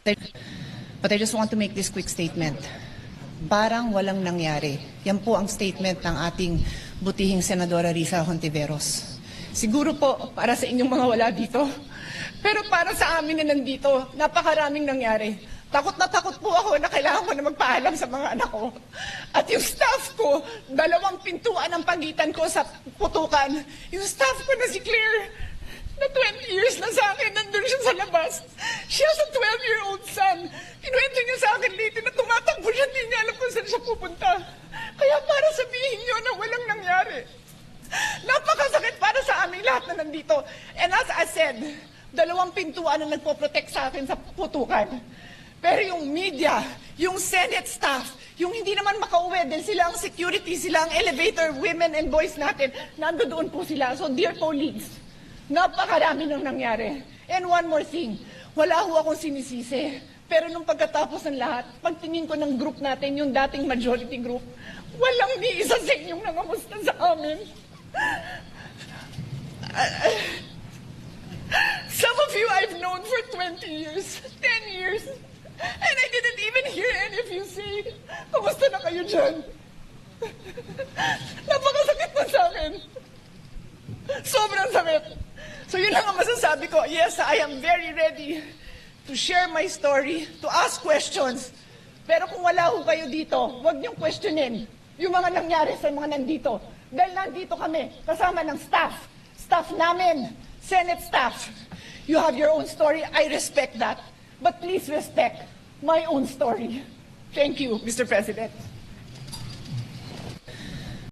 But I just want to make this quick statement. Parang walang nangyari. Yan po ang statement ng ating butihing Senadora Risa Hontiveros. Siguro po para sa inyong mga wala dito, pero para sa amin na nandito, napakaraming nangyari. Takot na takot po ako na kailangan ko na magpaalam sa mga anak ko. At yung staff ko, 2 pintuan ang pagitan ko sa putukan. Yung staff ko na si Claire, na 20 years na sa akin, nandun siya sa labas. She has a 12-year-old son. Kinuwento niya sa akin dito na tumatakbo siya, hindi niya alam kung saan siya pupunta. Kaya para sabihin niyo na walang nangyari. Napakasakit para sa aming lahat na nandito. And as I said, 2 pintuan ang nagpo-protect sa akin sa putukan. Pero yung media, yung Senate staff, yung hindi naman makauwi, din sila ang security, sila ang elevator, women and boys natin, nandoon po sila. So dear police, napakarami nang nangyari. And one more thing, wala ho akong sinisisi. Pero nung pagkatapos ng lahat, pagtingin ko ng group natin, yung dating majority group, walang ni isa sa inyong nangamusta sa amin. Some of you I've known for 20 years, 10 years, and I didn't even hear any of you say, kamusta na kayo dyan? Napakasakit na sa akin. Sobrang sakit. So yun lang ang masasabi ko. Yes, I am very ready to share my story, to ask questions. Pero kung wala ho kayo dito, huwag niyong questionin yung mga nangyari sa mga nandito. Dahil nandito kami, kasama ng staff namin, Senate staff. You have your own story, I respect that. But please respect my own story. Thank you, Mr. President.